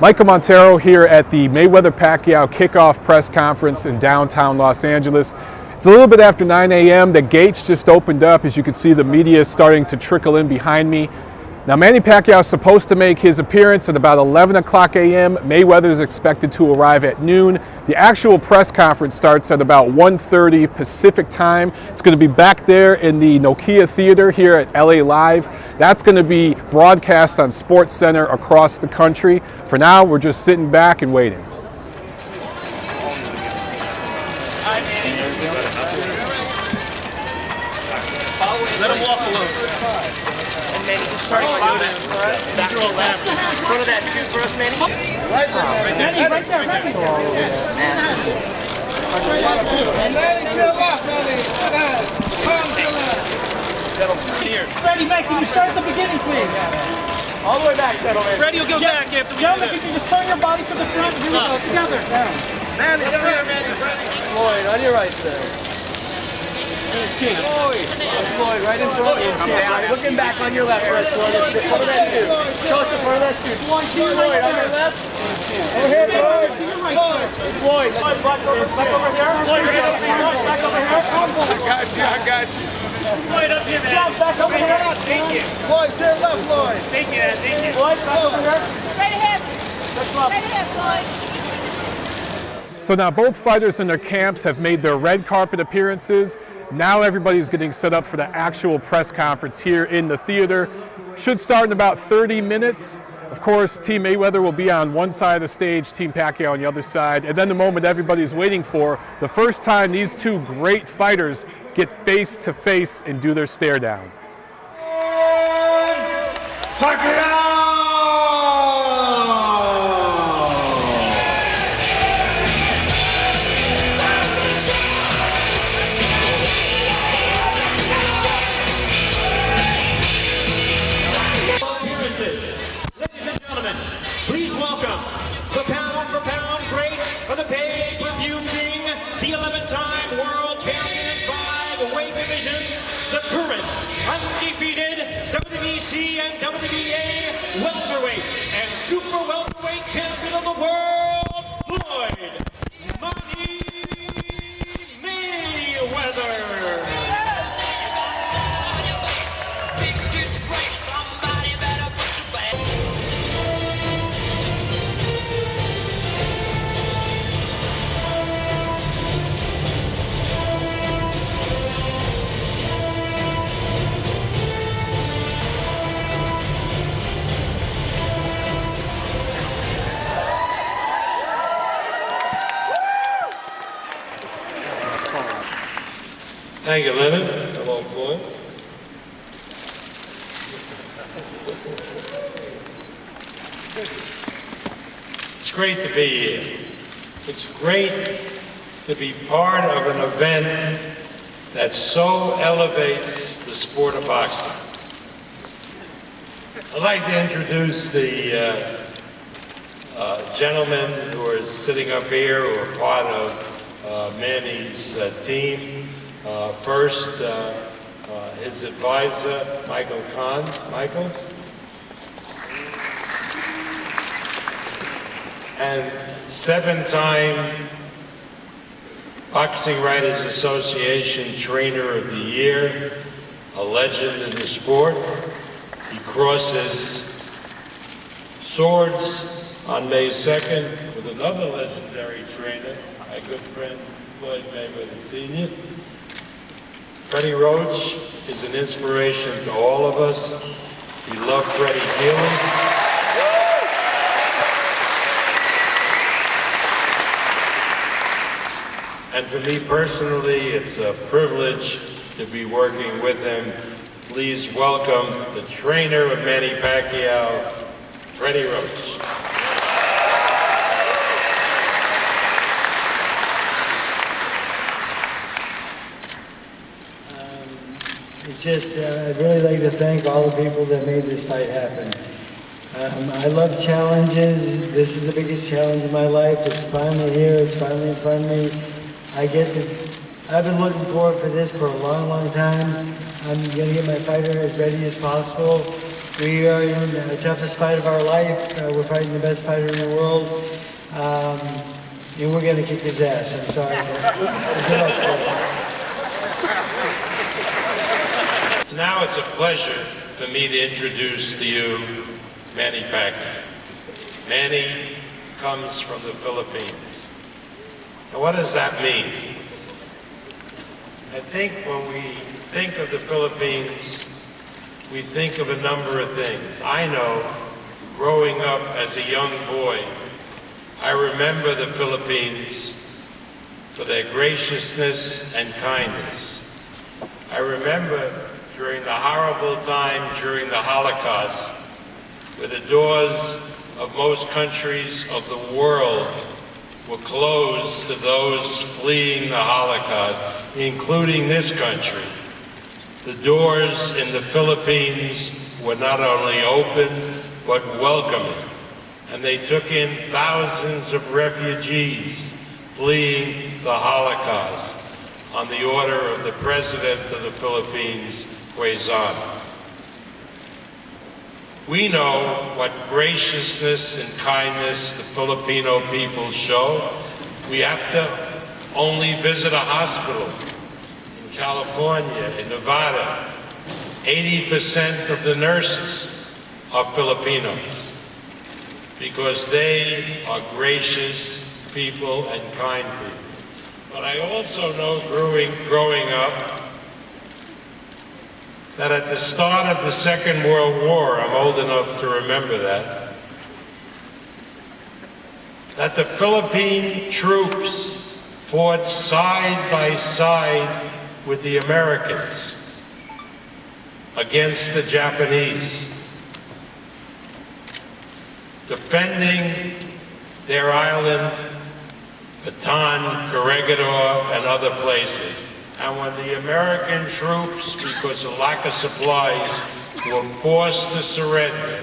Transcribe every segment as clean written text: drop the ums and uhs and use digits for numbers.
Michael Montero here at the Mayweather-Pacquiao Kickoff Press Conference in downtown Los Angeles. It's a little bit after 9 a.m. The gates just opened up. As you can see, the media is starting to trickle in behind me. Now, Manny Pacquiao is supposed to make his appearance at about 11 o'clock a.m. Mayweather is expected to arrive at noon. The actual press conference starts at about 1:30 Pacific time. It's going to be back there in the Nokia Theater here at LA Live. That's going to be broadcast on SportsCenter across the country. For now, we're just sitting back and waiting. Let him walk alone. And Manny, just start shooting for us. Back to the left. Front of that shoot for us, Manny. Right there, Manny. Right there. Manny, chill up, Manny. Come to the left. Here. Freddie, Mac, can you start at the beginning, please? All the way back, gentlemen. Freddie will go back after we do this. If you just turn your body to the front, here we go, together. Manny, come here, Manny. Floyd, on your right, sir. Floyd, right in front of you. Looking back on your left, Floyd. Front of that suit. Show us the front of that suit. Floyd, on your left. Over here, Floyd. Floyd, back over here. Floyd, back over here. I got you. Floyd, up here, man. Back over here. Thank you. Floyd, to your left, Floyd. Thank you, man. Thank you. Floyd, back over here. Straight ahead. Straight ahead, Floyd. So now both fighters in their camps have made their red carpet appearances. Now everybody's getting set up for the actual press conference here in the theater. Should start in about 30 minutes. Of course, Team Mayweather will be on one side of the stage, Team Pacquiao on the other side. And then the moment everybody's waiting for, the first time these two great fighters get face to face and do their stare down. Ladies and gentlemen, please welcome the pound-for-pound great of the pay-per-view king, the 11-time world champion in 5 weight divisions, the current undefeated WBC and WBA welterweight and super welterweight champion of the world, Floyd Money Mayweather. Thank you, Leonard. Hello, Floyd. It's great to be here. It's great to be part of an event that so elevates the sport of boxing. I'd like to introduce the gentlemen who are sitting up here who are part of Manny's team. First, his advisor, Michael Kahn. Michael? And 7-time Boxing Writers Association Trainer of the Year, a legend in the sport. He crosses swords on May 2nd with another legendary trainer, my good friend Floyd Mayweather Sr. Freddie Roach is an inspiration to all of us. We love Freddie dearly. And for me personally, it's a privilege to be working with him. Please welcome the trainer of Manny Pacquiao, Freddie Roach. It's just, I'd really like to thank all the people that made this fight happen. I love challenges. This is the biggest challenge of my life. It's finally here. It's finally in front of me. I've been looking forward for this for a long, long time. I'm going to get my fighter as ready as possible. We are in the toughest fight of our life. We're fighting the best fighter in the world. And we're going to kick his ass. I'm sorry. Good luck. Now it's a pleasure for me to introduce to you Manny Pacquiao. Manny comes from the Philippines. Now what does that mean? I think when we think of the Philippines, we think of a number of things. I know, growing up as a young boy, I remember the Philippines for their graciousness and kindness. I remember during the horrible time during the Holocaust, where the doors of most countries of the world were closed to those fleeing the Holocaust, including this country. The doors in the Philippines were not only open, but welcoming. And they took in thousands of refugees fleeing the Holocaust on the order of the President of the Philippines, Quezon. We know what graciousness and kindness the Filipino people show. We have to only visit a hospital in California, in Nevada. 80% of the nurses are Filipinos because they are gracious people and kind people. But I also know growing up that at the start of the Second World War, I'm old enough to remember that the Philippine troops fought side by side with the Americans against the Japanese, defending their island, Bataan, Corregidor, and other places. And when the American troops, because of lack of supplies, were forced to surrender,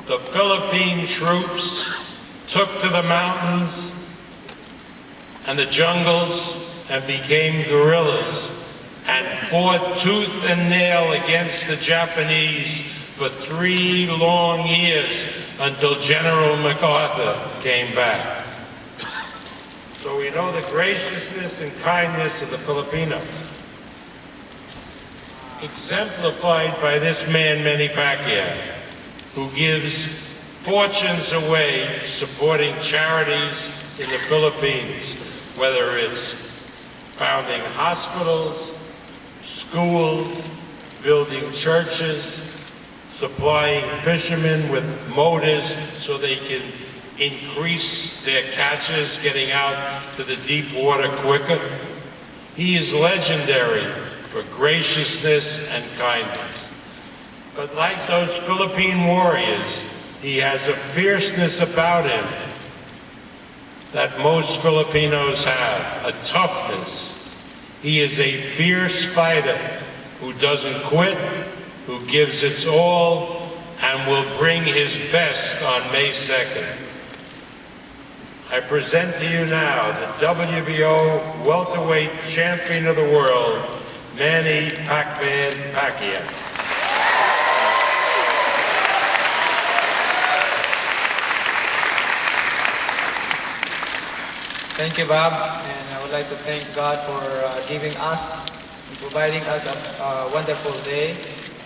the Philippine troops took to the mountains and the jungles and became guerrillas and fought tooth and nail against the Japanese for 3 long years until General MacArthur came back. So we know the graciousness and kindness of the Filipino, exemplified by this man, Manny Pacquiao, who gives fortunes away supporting charities in the Philippines, whether it's founding hospitals, schools, building churches, supplying fishermen with motors so they can increase their catches, getting out to the deep water quicker. He is legendary for graciousness and kindness. But like those Philippine warriors, he has a fierceness about him that most Filipinos have, a toughness. He is a fierce fighter who doesn't quit, who gives its all, and will bring his best on May 2nd. I present to you now the WBO welterweight champion of the world, Manny "Pac-Man" Pacquiao. Thank you, Bob, and I would like to thank God for giving us and providing us a wonderful day,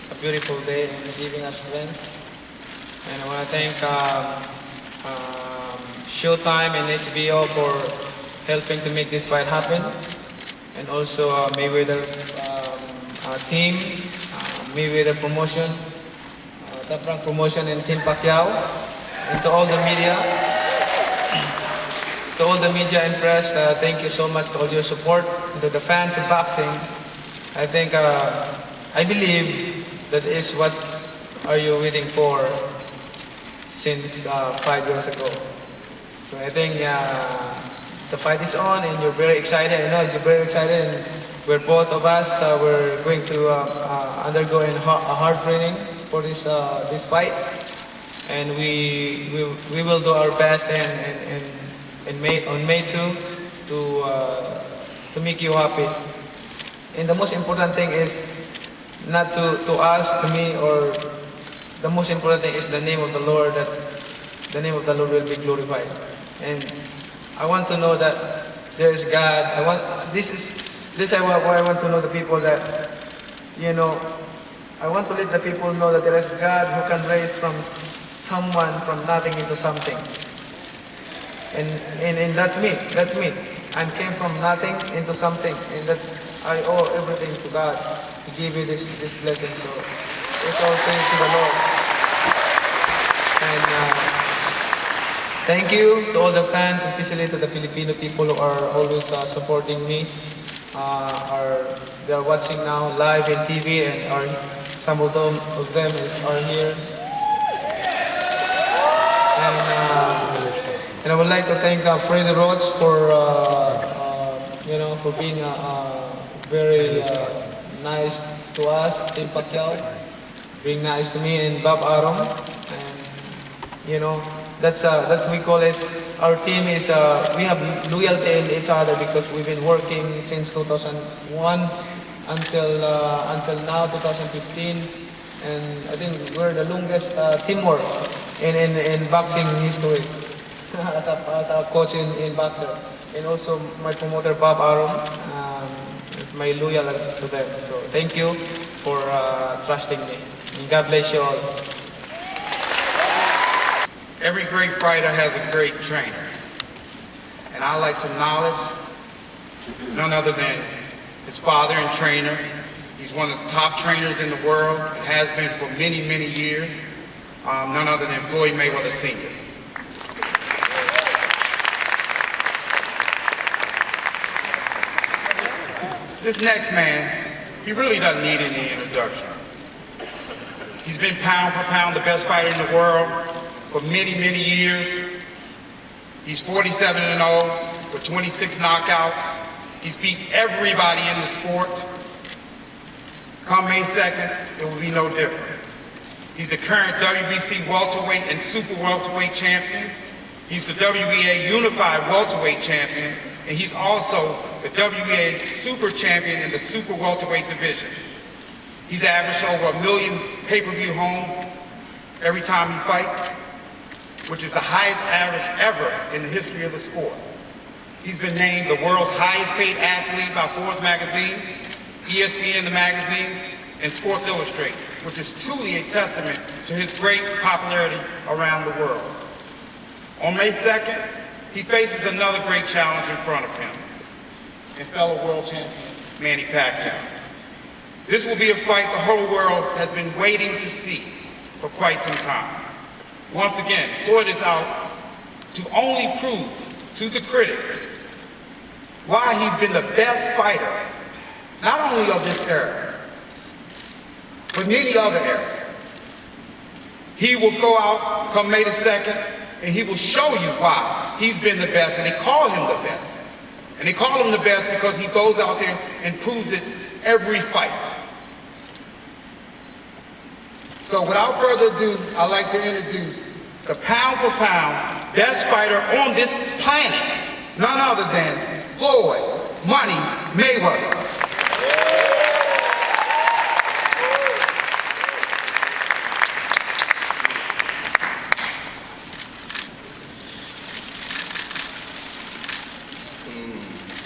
a beautiful day, and giving us strength. And I want to thank Showtime and HBO for helping to make this fight happen, and also Mayweather team, Mayweather promotion, Top Rank promotion, and Team Pacquiao, and to all the media, and press. Thank you so much to all your support, and to the fans of boxing. I think, I believe that is what are you waiting for since 5 years ago. So I think the fight is on, and you're very excited. I know you're very excited, and we're both of us. We're going to undergo a hard training for this fight, and we will do our best on May 2 to make you happy. And the most important thing is not to us, to me, or the most important thing is the name of the Lord, that the name of the Lord will be glorified. And I want to know that there is God. This is why I want to know the people that, you know, I want to let the people know that there is God who can raise from someone from nothing into something. And that's me. That's me. I came from nothing into something, and I owe everything to God to give you this blessing. So it's all thanks to the Lord. And thank you to all the fans, especially to the Filipino people who are always supporting me. They are watching now live in TV, and some of them are here. And I would like to thank Freddie Roach for being very nice to us, Team Pacquiao, being nice to me, and Bob Arum. And that's we call it. Our team is we have loyalty in each other because we've been working since 2001 until now 2015, and I think we're the longest teamwork in boxing history. As a coach in boxer, and also my promoter Bob Arum, my loyalty to them. So thank you for trusting me. And God bless you all. Every great fighter has a great trainer. And I like to acknowledge none other than his father and trainer. He's one of the top trainers in the world, and has been for many, many years. None other than Floyd Mayweather Sr. This next man, he really doesn't need any introduction. He's been pound for pound the best fighter in the world for many, many years. He's 47-0 with 26 knockouts. He's beat everybody in the sport. Come May 2nd, it will be no different. He's the current WBC welterweight and super welterweight champion. He's the WBA unified welterweight champion, and he's also the WBA super champion in the super welterweight division. He's averaged over 1 million pay-per-view homes every time he fights, which is the highest average ever in the history of the sport. He's been named the world's highest paid athlete by Forbes magazine, ESPN the magazine, and Sports Illustrated, which is truly a testament to his great popularity around the world. On May 2nd, he faces another great challenge in front of him, and fellow world champion Manny Pacquiao. This will be a fight the whole world has been waiting to see for quite some time. Once again, Floyd is out to only prove to the critics why he's been the best fighter, not only of this era, but many other eras. He will go out come May the 2nd, and he will show you why he's been the best, and they call him the best. And they call him the best because he goes out there and proves it every fight. So without further ado, I'd like to introduce the pound for pound best fighter on this planet, none other than Floyd Money Mayweather.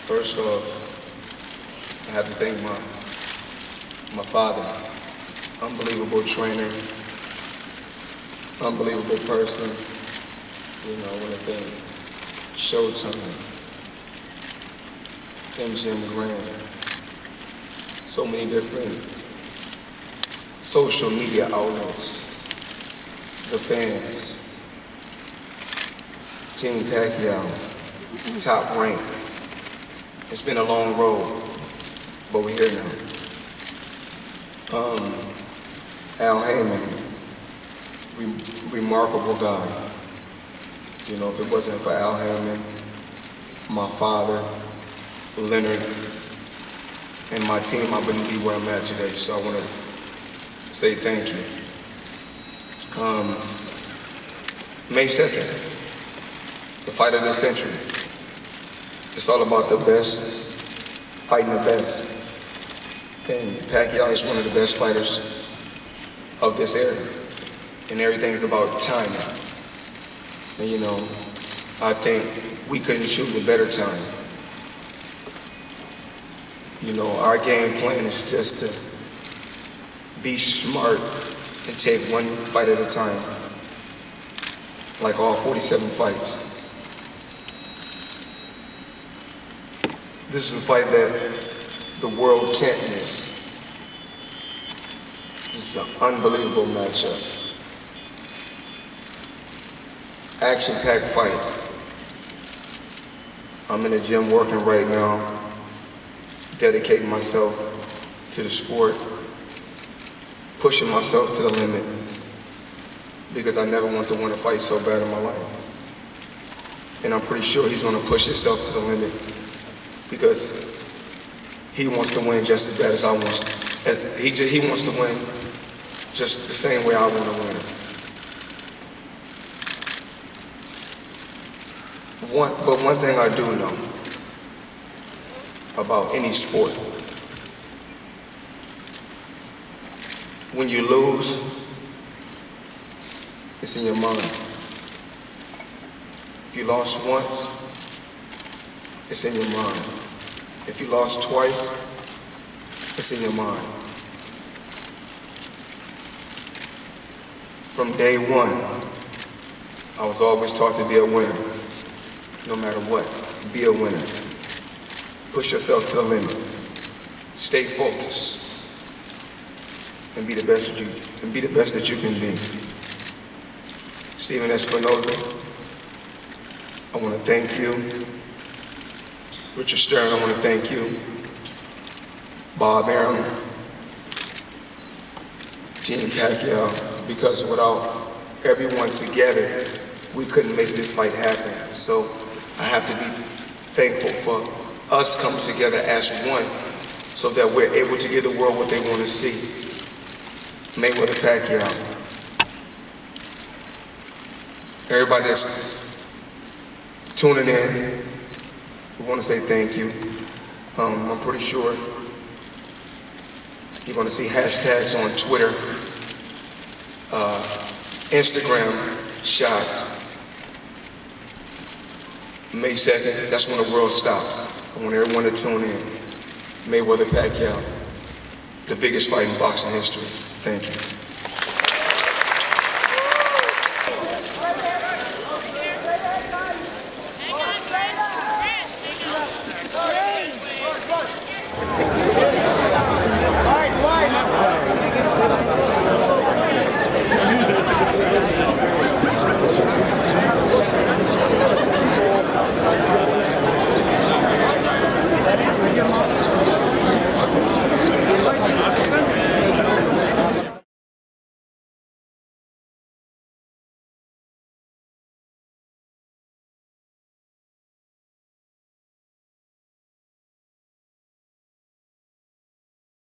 First off, I have to thank my father, unbelievable trainer, unbelievable person. You know, I want to thank Showtime, MGM Grand, so many different social media outlets, the fans, Team Pacquiao, Top Rank. It's been a long road, but we're here now. Al Heyman, remarkable guy. You know, if it wasn't for Al Heyman, my father, Leonard, and my team, I wouldn't be where I'm at today. So I want to say thank you. May 2nd, the fight of the century. It's all about the best, fighting the best. And Pacquiao is one of the best fighters of this era. and everything's about timing. And you know, I think we couldn't choose a better time. You know, our game plan is just to be smart and take one fight at a time, like all 47 fights. This is a fight that the world can't miss. This is an unbelievable matchup. Action-packed fight. I'm in the gym working right now, dedicating myself to the sport, pushing myself to the limit, because I never want to win a fight so bad in my life. And I'm pretty sure he's going to push himself to the limit, because he wants to win just as bad as I want. He wants to win just the same way I want to win. But one thing I do know about any sport, when you lose, it's in your mind. If you lost once, it's in your mind. If you lost twice, it's in your mind. From day one, I was always taught to be a winner. No matter what, be a winner. Push yourself to the limit. Stay focused. And be the best that you can be. Stephen Espinoza, I want to thank you. Richard Stern, I want to thank you. Bob Arum, Team Pacquiao, because without everyone together, we couldn't make this fight happen. So I have to be thankful for us coming together as one so that we're able to give the world what they want to see. Mayweather-Pacquiao. Everybody that's tuning in, we want to say thank you. I'm pretty sure you're going to see hashtags on Twitter, Instagram shots. May 2nd, that's when the world stops. I want everyone to tune in. Mayweather-Pacquiao, the biggest fight in boxing history. Thank you.